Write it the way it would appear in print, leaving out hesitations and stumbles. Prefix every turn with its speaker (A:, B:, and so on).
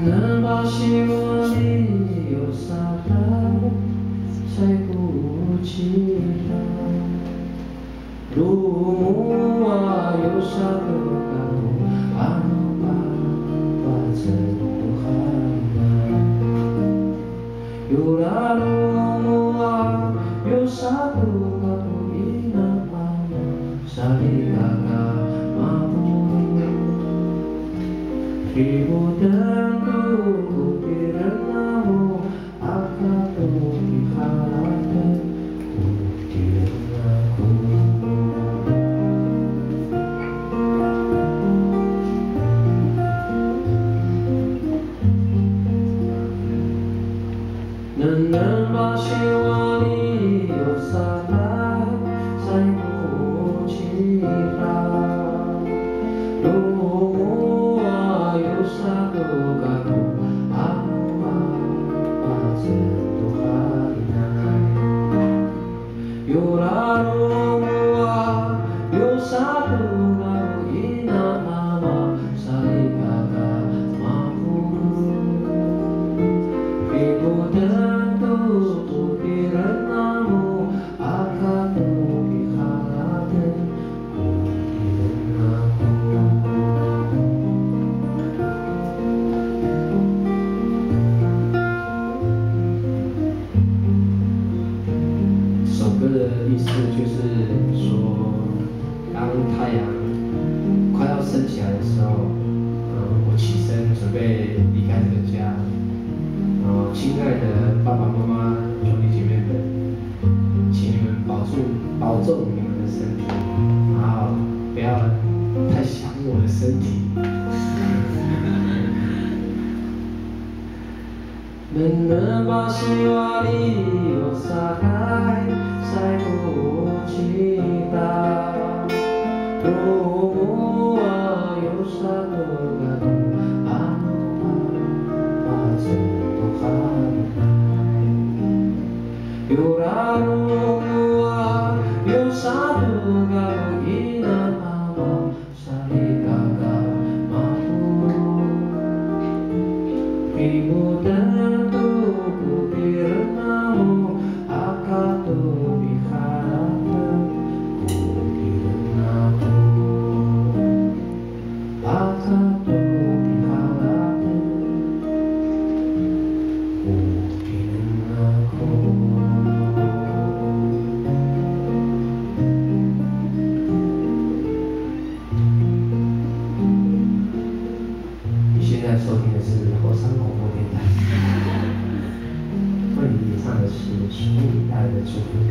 A: 能把希望里有撒旦，才鼓起它。如木啊，有啥个感动？阿努巴巴真不海南。有啦如木啊，有啥个感动？伊那阿玛沙里嘎嘎马布。Ribu dan tuku pirnamu akadu dihalatan ukirnaku. Nenek masih wali yosatai saya kucira.意思就是说，当太阳快要升起来的时候，我起身准备离开这个家。亲爱的爸爸妈妈、兄弟姐妹们，请你们保重你们的身体，然后不要太想我的身体。Menebak jiwa diosakai saya ku cinta. Rumu ayo satu gadu anu pace Tuhan. Yura rumu ayo satu gadu ina ama sari kakak mampu. Ribu dan现在收听的是火山广播电台，为你唱的是属于你带来的祝福歌。